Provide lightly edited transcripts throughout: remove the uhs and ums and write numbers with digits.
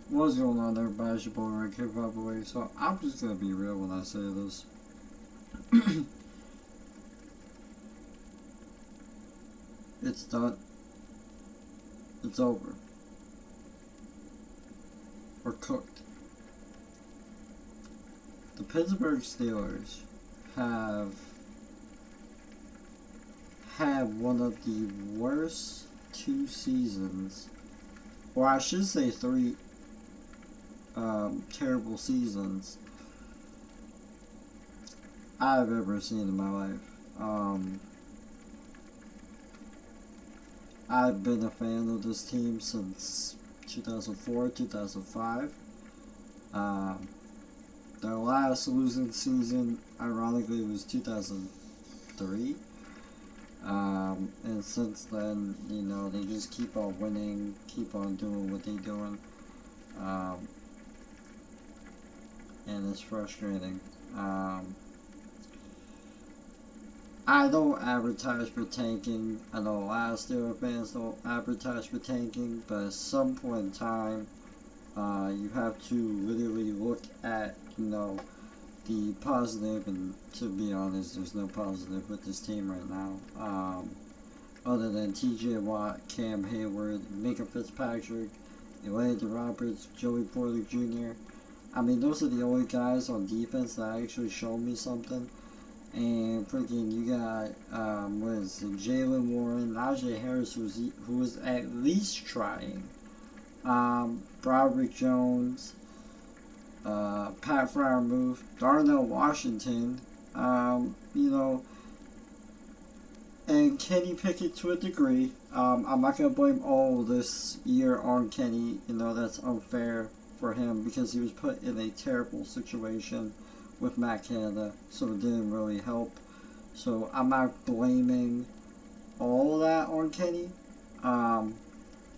What's going on, everybody? It's your boy Rick Hip Hop Away. So I'm just gonna be real when I say this. It's done. It's over. We're cooked. The Pittsburgh Steelers have had one of the worst 2 seasons, or I should say three terrible seasons I've ever seen in my life. I've been a fan of this team since 2004, 2005. Their last losing season, ironically, was 2003. And since then, they just keep on winning, keep on doing what they're doing. And it's frustrating. I don't advertise for tanking. I know a lot of Steelers fans don't advertise for tanking, but at some point in time, you have to literally look at, the positive, and to be honest, there's no positive with this team right now. Other than TJ Watt, Cam Hayward, Minka Fitzpatrick, Elijah Roberts, Joey Porter Jr. I mean, those are the only guys on defense that actually show me something. And freaking, you got, Jalen Warren, Najee Harris, who was at least trying. Broderick Jones, Pat Freiermuth, Darnell Washington, and Kenny Pickett to a degree. I'm not going to blame all this year on Kenny. That's unfair for him because he was put in a terrible situation with Matt Canada, so it didn't really help. So I'm not blaming all of that on Kenny.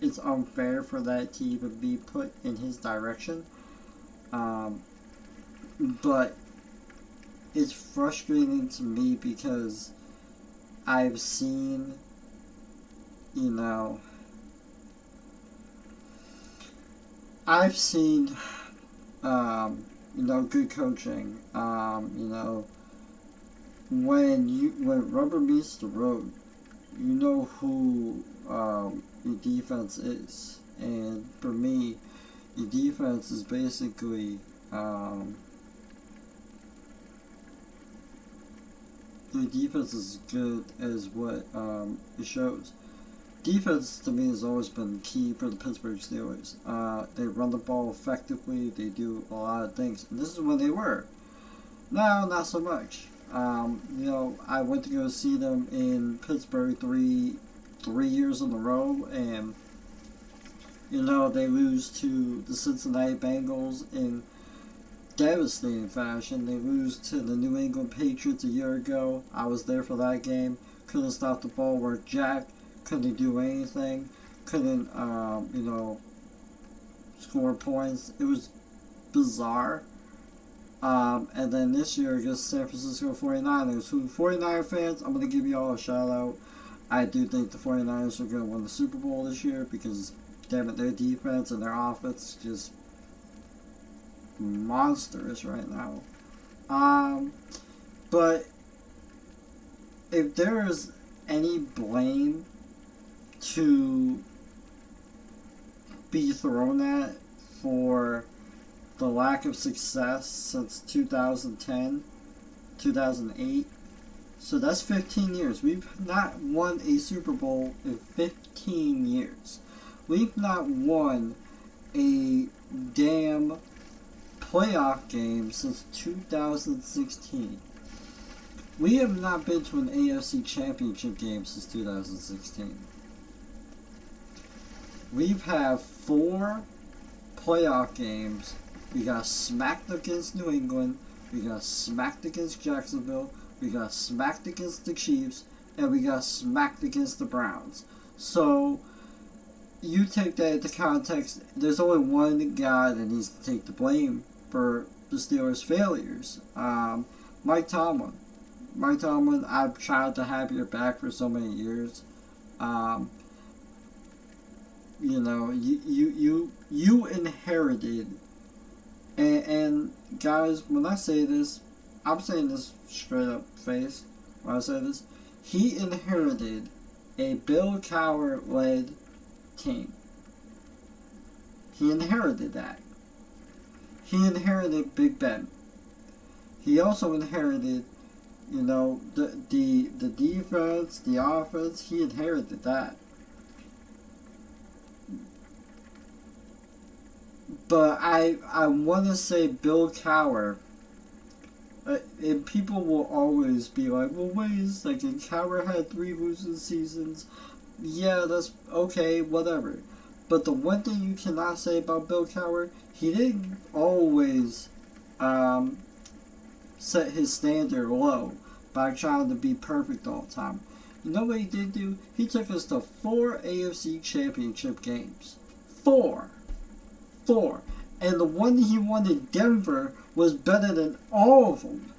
It's unfair for that to even be put in his direction. But it's frustrating to me because I've seen, good coaching. When rubber meets the road, you know who your defense is, and for me, your defense is basically your defense is as good as what it shows. Defense to me has always been key for the Pittsburgh Steelers. They run the ball effectively. They do a lot of things. And this is when they were. Now, not so much. I went to go see them in Pittsburgh three years in a row, and they lose to the Cincinnati Bengals in devastating fashion. They lose to the New England Patriots a year ago. I was there for that game. Couldn't stop the ball worth jack. Couldn't do anything. Couldn't, score points. It was bizarre. And then this year against San Francisco 49ers, who 49er fans, I'm going to give you all a shout out. I do think the 49ers are going to win the Super Bowl this year because, damn it, their defense and their offense is just monstrous right now. But if there is any blame to be thrown at for the lack of success since 2010, 2008. So that's 15 years. We've not won a Super Bowl in 15 years. We've not won a damn playoff game since 2016. We have not been to an AFC Championship game since 2016. We've had 4 playoff games. We got smacked against New England. We got smacked against Jacksonville. We got smacked against the Chiefs. And we got smacked against the Browns. So, you take that into context. There's only one guy that needs to take the blame for the Steelers' failures. Mike Tomlin. Mike Tomlin, I've tried to have your back for so many years. you know, you inherited, and guys, when I say this, I'm saying this straight up face. When I say this, he inherited a Bill Cowher led team. He inherited that. He inherited Big Ben. He also inherited, you know, the defense, the offense. He inherited that. But I want to say Bill Cowher, and people will always be like, well, wait a second, Cowher had 3 losing seasons. Yeah, that's okay, whatever. But the one thing you cannot say about Bill Cowher, he didn't always set his standard low by trying to be perfect all the time. You know what he did do? He took us to 4 AFC championship games. 4. And the one he won in Denver was better than all of them.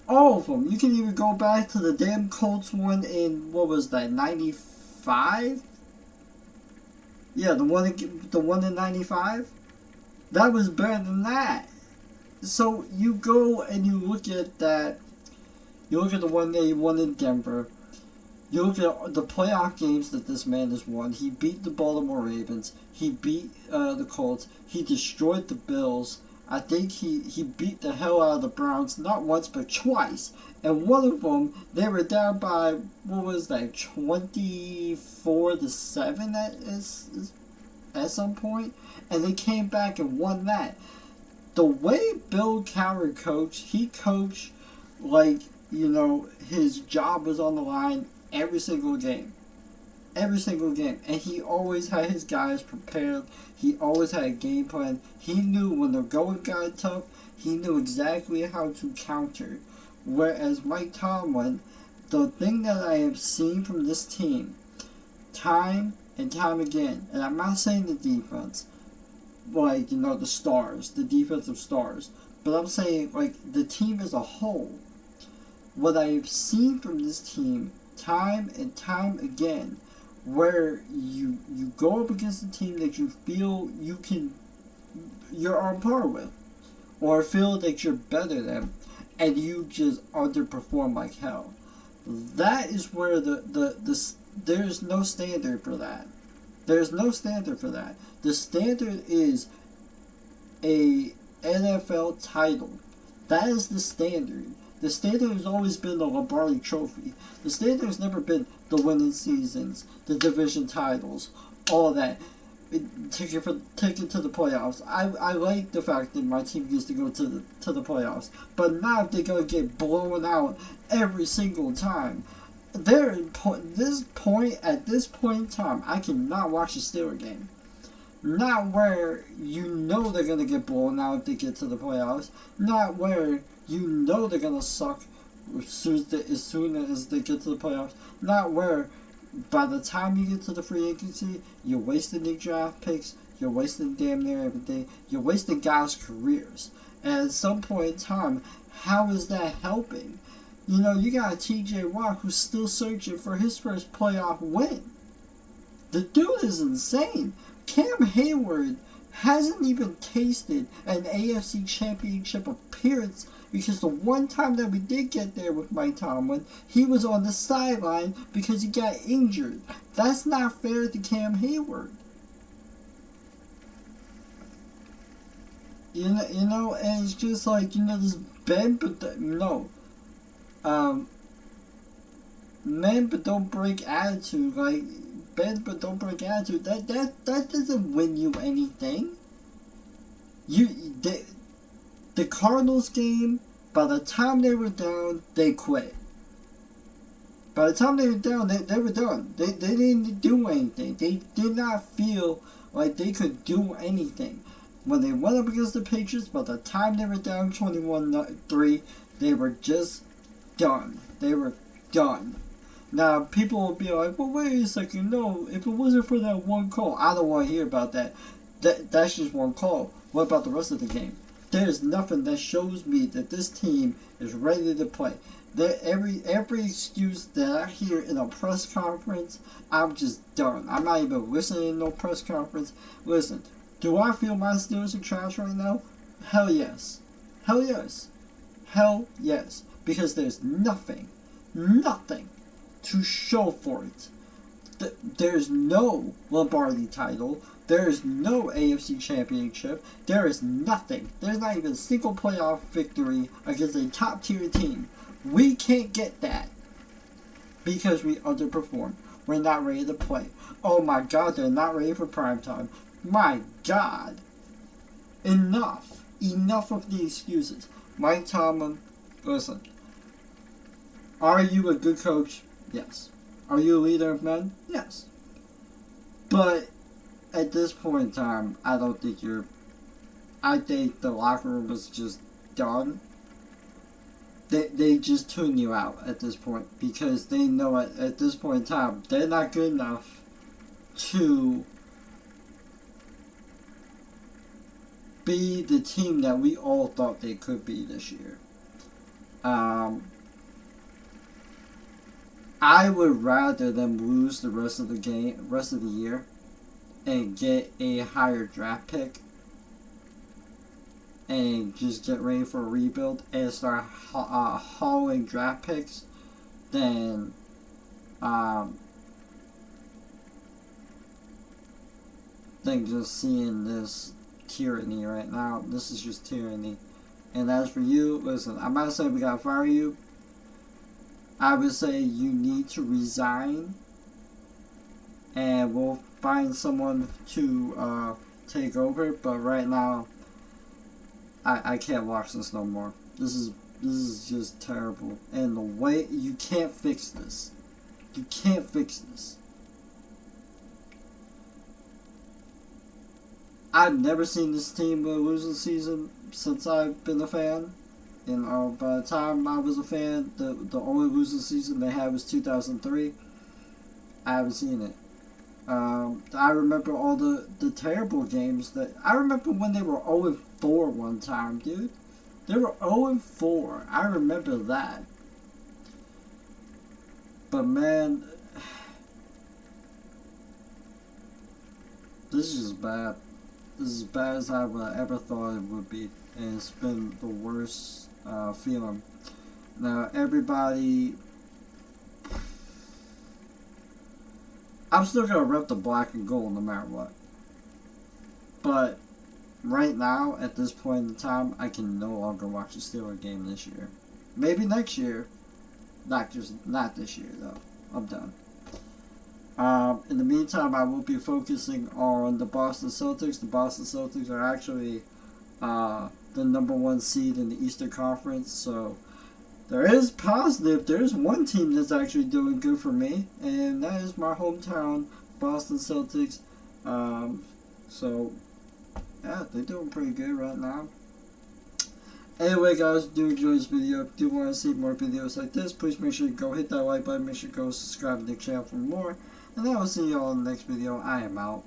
All of them. You can even go back to the damn Colts one in, what was that, 95? Yeah, the one in 95? That was better than that. So you go and you look at that. You look at the one that he won in Denver. You look at the playoff games that this man has won. He beat the Baltimore Ravens. He beat the Colts. He destroyed the Bills. I think he beat the hell out of the Browns, not once but twice. And one of them, they were down by, what was that, 24-7 at some point, and they came back and won that. The way Bill Cowher coached, he coached like, you know, his job was on the line every single game. Every single game. And he always had his guys prepared. He always had a game plan. He knew when the going got tough, he knew exactly how to counter. Whereas Mike Tomlin, the thing that I have seen from this team, time and time again, and I'm not saying the defense, like, you know, the stars, the defensive stars, but I'm saying, like, the team as a whole. What I've seen from this team, time and time again, where you go up against a team that you feel you're on par with, or feel that you're better than, and you just underperform like hell. That is where there's no standard for that. There's no standard for that. The standard is a NFL title. That is the standard. The standard has always been the Lombardi Trophy. The standard has never been the winning seasons, the division titles, all that. Take it to the playoffs. I like the fact that my team gets to go to the playoffs, but now if they're gonna get blown out every single time, at this point in time, I cannot watch the Steelers game. Not where you know they're gonna get blown out if they get to the playoffs. Not where you know they're gonna suck as soon as they get to the playoffs. Not where by the time you get to the free agency, you're wasting your draft picks, you're wasting damn near everything, you're wasting guys' careers. And at some point in time, how is that helping? You know, you got TJ Watt who's still searching for his first playoff win. The dude is insane. Cam Hayward hasn't even tasted an AFC Championship appearance because the one time that we did get there with Mike Tomlin, he was on the sideline because he got injured. That's not fair to Cam Hayward. You know, and it's just like, you know, this bend but men but don't break attitude, like bend but don't break attitude. That doesn't win you anything. The Cardinals game, by the time they were down, they quit. By the time they were down, they were done. They didn't do anything. They did not feel like they could do anything. When they went up against the Patriots, by the time they were down 21-3, they were just done. They were done. Now, people will be like, well, wait a second, no, if it wasn't for that one call, I don't want to hear about that. That's just one call. What about the rest of the game? There's nothing that shows me that this team is ready to play. Every excuse that I hear in a press conference, I'm just done. I'm not even listening to no press conference. Listen, do I feel my Steelers are trash right now? Hell yes. Hell yes. Hell yes. Because there's nothing to show for it. There's no Lombardi title. There is no AFC Championship. There is nothing. There's not even a single playoff victory against a top tier team. We can't get that because we underperform. We're not ready to play. Oh my God, they're not ready for primetime. My God. Enough. Enough of the excuses. Mike Tomlin, listen. Are you a good coach? Yes. Are you a leader of men? Yes. But at this point in time, I don't think you're... I think the locker room is just done. They just tune you out at this point because they know at this point in time they're not good enough to be the team that we all thought they could be this year. I would rather them lose the rest of the year, and get a higher draft pick, and just get ready for a rebuild and start hauling draft picks, than just seeing this tyranny right now. This is just tyranny. And as for you, listen, I'm not saying we gotta fire you. I would say you need to resign, and we'll find someone to take over. But right now, I can't watch this no more. This is just terrible. And the way you can't fix this. You can't fix this. I've never seen this team with a losing season since I've been a fan. And by the time I was a fan, the only losing season they had was 2003. I haven't seen it. I remember all the terrible games that... I remember when they were 0-4 one time, dude. They were 0-4. I remember that. But man... This is just bad. This is as bad as I ever thought it would be. And it's been the worst feeling. Now, everybody... I'm still going to rep the black and gold no matter what. But right now, at this point in time, I can no longer watch the Steelers game this year. Maybe next year. Not this year, though. I'm done. In the meantime, I will be focusing on the Boston Celtics. The Boston Celtics are actually the number 1 seed in the Eastern Conference, so there is positive. There's one team that's actually doing good for me, and that is my hometown Boston Celtics. So yeah, they're doing pretty good right now. Anyway, guys, do enjoy this video. If you want to see more videos like this, please make sure you go hit that like button. Make sure you go subscribe to the channel for more. And I will see you all in the next video. I am out.